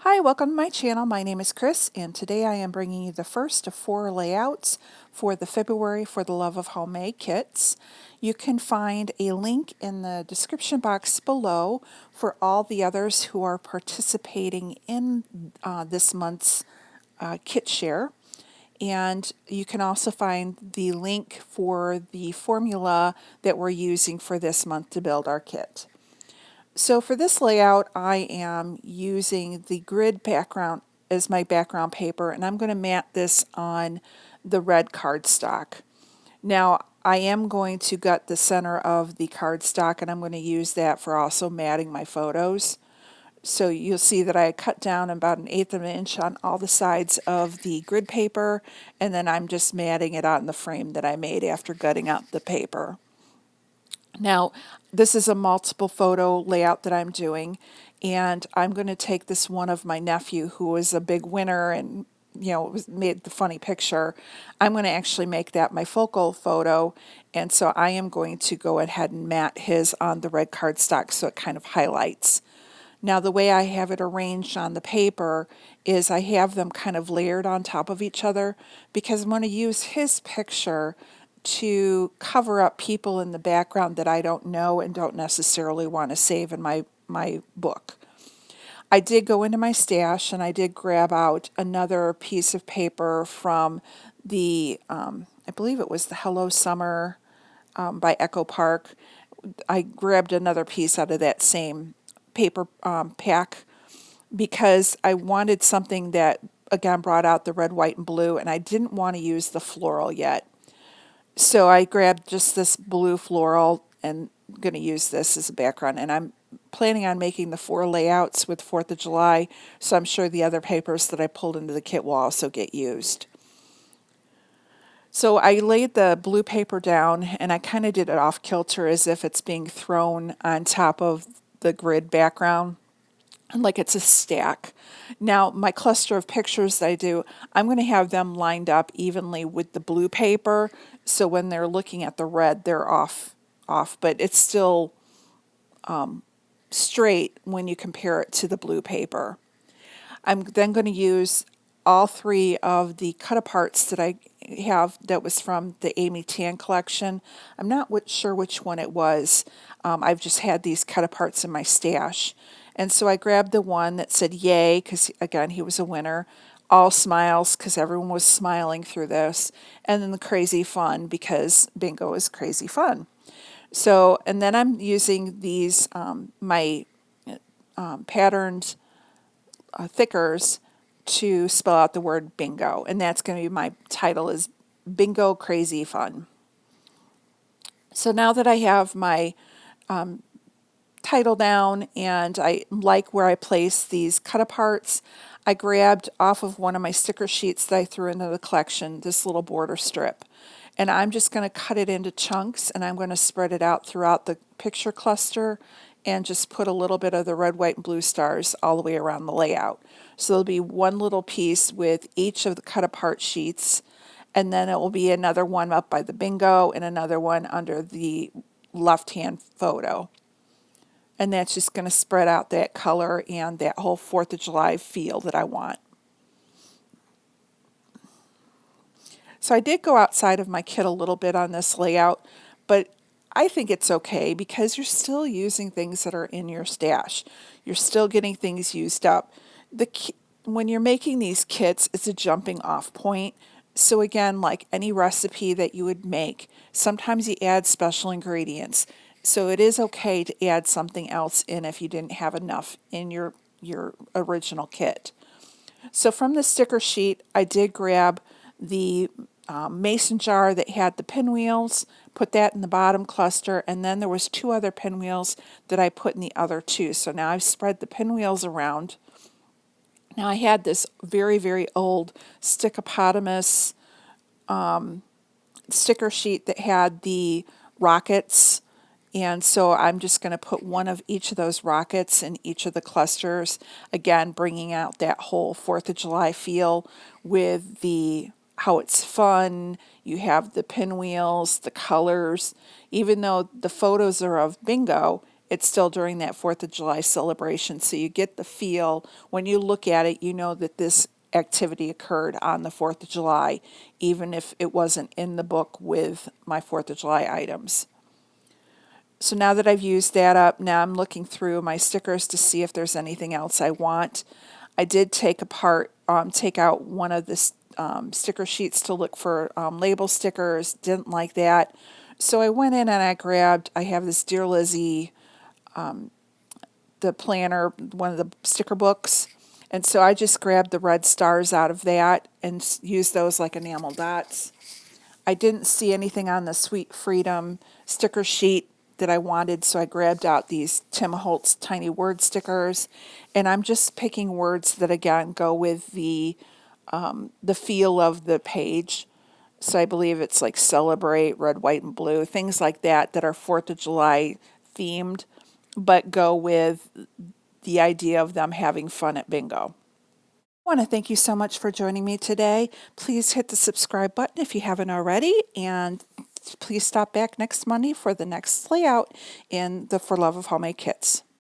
Hi, welcome to my channel. My name is Chris, and today I am bringing you the first of 4 layouts for the February For the Love of Homemade kits. You can find a link in the description box below for all the others who are participating in this month's kit share. And you can also find the link for the formula that we're using for this month to build our kit. So for this layout, I am using the grid background as my background paper, and I'm going to mat this on the red cardstock. Now, I am going to gut the center of the cardstock, and I'm going to use that for also matting my photos. So you'll see that I cut down about 1/8 of an inch on all the sides of the grid paper, and then I'm just matting it on the frame that I made after gutting out the paper. Now, this is a multiple photo layout that I'm doing, and I'm going to take this one of my nephew who was a big winner and made the funny picture. I'm going to actually make that my focal photo, and so I am going to go ahead and mat his on the red cardstock so it kind of highlights. Now, the way I have it arranged on the paper is I have them kind of layered on top of each other because I'm going to use his picture to cover up people in the background that I don't know and don't necessarily want to save in my book. I did go into my stash and I did grab out another piece of paper from the, I believe it was the Hello Summer by Echo Park. I grabbed another piece out of that same paper pack because I wanted something that, again, brought out the red, white, and blue, and I didn't want to use the floral yet. So I grabbed just this blue floral and I'm going to use this as a background. And I'm planning on making the 4 layouts with 4th of July, so I'm sure the other papers that I pulled into the kit will also get used. So I laid the blue paper down and I kind of did it off kilter as if it's being thrown on top of the grid background, like it's a stack. Now, my cluster of pictures that I do, I'm going to have them lined up evenly with the blue paper, so when they're looking at the red, they're off, but it's still straight when you compare it to the blue paper. I'm then going to use all 3 of the cut-aparts that I have that was from the Amy Tan collection. I'm not sure which one it was. I've just had these cut-aparts in my stash. And so I grabbed the one that said yay, because again, he was a winner. All smiles, because everyone was smiling through this. And then the crazy fun, because bingo is crazy fun. So, and then I'm using these, my patterned thickers to spell out the word bingo. And that's going to be my title is Bingo Crazy Fun. So now that I have my title down and I like where I place these cut aparts, I grabbed off of one of my sticker sheets that I threw into the collection this little border strip. And I'm just going to cut it into chunks and I'm going to spread it out throughout the picture cluster and just put a little bit of the red, white, and blue stars all the way around the layout. So there'll be one little piece with each of the cut apart sheets, and then it will be another one up by the bingo and another one under the left-hand photo. And that's just going to spread out that color and that whole 4th of July feel that I want. So I did go outside of my kit a little bit on this layout, but I think it's okay because you're still using things that are in your stash. You're still getting things used up. When you're making these kits, it's a jumping off point. So again, like any recipe that you would make, sometimes you add special ingredients. So it is okay to add something else in if you didn't have enough in your original kit. So from the sticker sheet, I did grab the mason jar that had the pinwheels, put that in the bottom cluster, and then there was 2 other pinwheels that I put in the other 2. So now I've spread the pinwheels around. Now I had this very, very old Stickopotamus sticker sheet that had the rockets, and so I'm just going to put one of each of those rockets in each of the clusters, again bringing out that whole 4th of July feel with the how it's fun. You have the pinwheels, the colors. Even though the photos are of bingo, it's still during that 4th of July celebration. So you get the feel, when you look at it, you know that this activity occurred on the 4th of July, even if it wasn't in the book with my 4th of July items. So now that I've used that up, now I'm looking through my stickers to see if there's anything else I want. I did take out one of the sticker sheets to look for label stickers, didn't like that. So I went in and I have this Dear Lizzie, the planner, one of the sticker books. And so I just grabbed the red stars out of that and used those like enamel dots. I didn't see anything on the Sweet Freedom sticker sheet that I wanted, so I grabbed out these Tim Holtz tiny word stickers, and I'm just picking words that again go with the feel of the page. So I believe it's like celebrate, red, white, and blue, things like that that are 4th of July themed, but go with the idea of them having fun at bingo. I want to thank you so much for joining me today. Please hit the subscribe button if you haven't already, and please stop back next Monday for the next layout in the For Love of Homemade Kits.